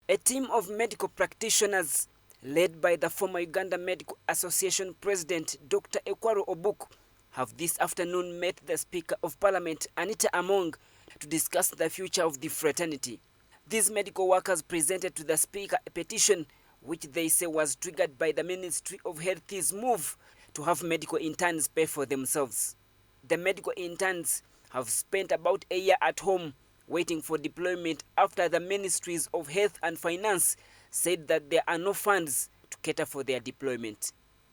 A team of medical practitioners led by the former Uganda Medical Association President Dr. Ekwaro Obuk have this afternoon met the Speaker of Parliament Anita Among to discuss the future of the fraternity. These medical workers presented to the Speaker a petition which they say was triggered by the Ministry of Health's move to have medical interns pay for themselves. The medical interns have spent about a year at home waiting for deployment after the Ministries of Health and Finance said that there are no funds to cater for their deployment.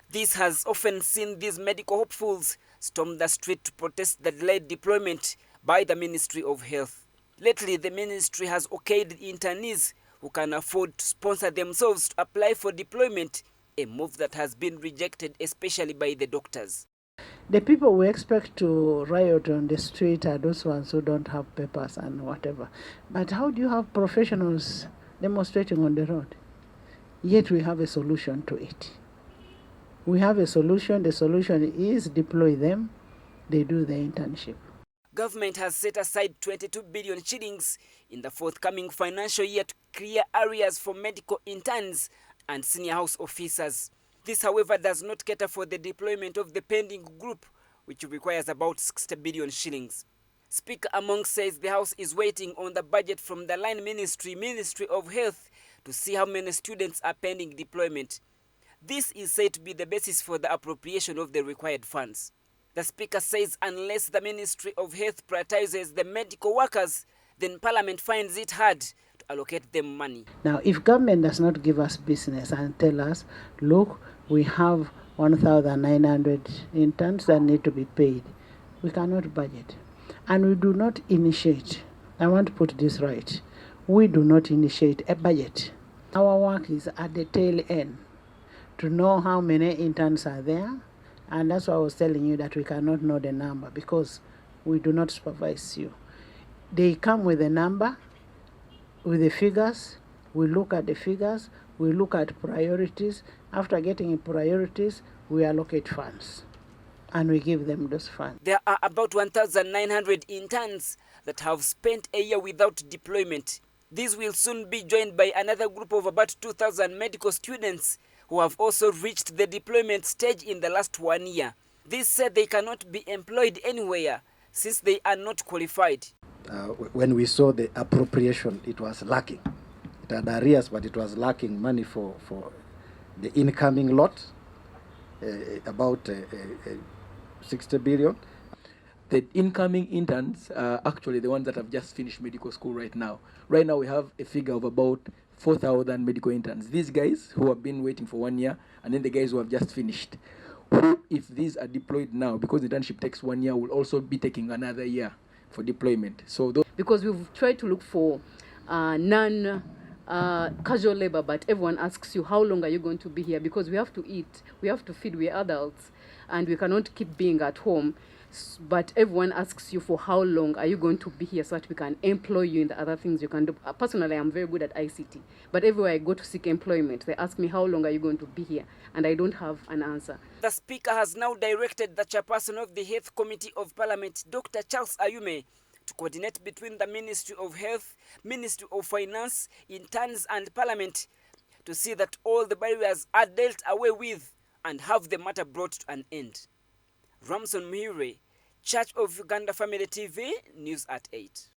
This has often seen these medical hopefuls storm the street to protest the delayed deployment by the Ministry of Health. Lately, the ministry has okayed internees who can afford to sponsor themselves to apply for deployment, a move that has been rejected especially by the doctors. The people we expect to riot on the street are those ones who don't have papers and whatever. But how do you have professionals demonstrating on the road? Yet we have a solution to it. We have a solution. The solution is deploy them. They do the internship. Government has set aside 22 billion shillings in the forthcoming financial year to clear areas for medical interns and senior house officers. This, however, does not cater for the deployment of the pending group, which requires about 60 billion shillings. Speaker Among says the House is waiting on the budget from the line Ministry of Health, to see how many students are pending deployment. This is said to be the basis for the appropriation of the required funds. The Speaker says unless the Ministry of Health prioritizes the medical workers, then Parliament finds it hard to allocate them money. Now, if government does not give us business and tell us, look, we have 1,900 interns that need to be paid, we cannot budget. And we do not initiate, I want to put this right, we do not initiate a budget. Our work is at the tail end to know how many interns are there. And that's why I was telling you that we cannot know the number because we do not supervise you. They come with a number, with the figures. We look at the figures. We look at priorities. After getting priorities, we allocate funds. And we give them those funds. There are about 1,900 interns that have spent a year without deployment. These will soon be joined by another group of about 2,000 medical students who have also reached the deployment stage in the last 1 year. These said they cannot be employed anywhere since they are not qualified. When we saw the appropriation, it was lacking. It had arrears, but it was lacking money for the incoming lot, about 60 billion. The incoming interns are actually the ones that have just finished medical school right now. Right now we have a figure of about 4,000 medical interns. These guys who have been waiting for 1 year, and then the guys who have just finished, who, if these are deployed now, because the internship takes 1 year, will also be taking another year for deployment. So because we've tried to look for casual labor, but everyone asks you, how long are you going to be here? Because we have to eat, we have to feed, we're adults, and we cannot keep being at home. But everyone asks you for how long are you going to be here so that we can employ you in the other things you can do. Personally, I'm very good at ICT, but everywhere I go to seek employment, they ask me, how long are you going to be here? And I don't have an answer. The Speaker has now directed the chairperson of the Health Committee of Parliament, Dr. Charles Ayume, to coordinate between the Ministry of Health, Ministry of Finance, interns and Parliament to see that all the barriers are dealt away with and have the matter brought to an end. Ramson, Church of Uganda Family TV, News at 8.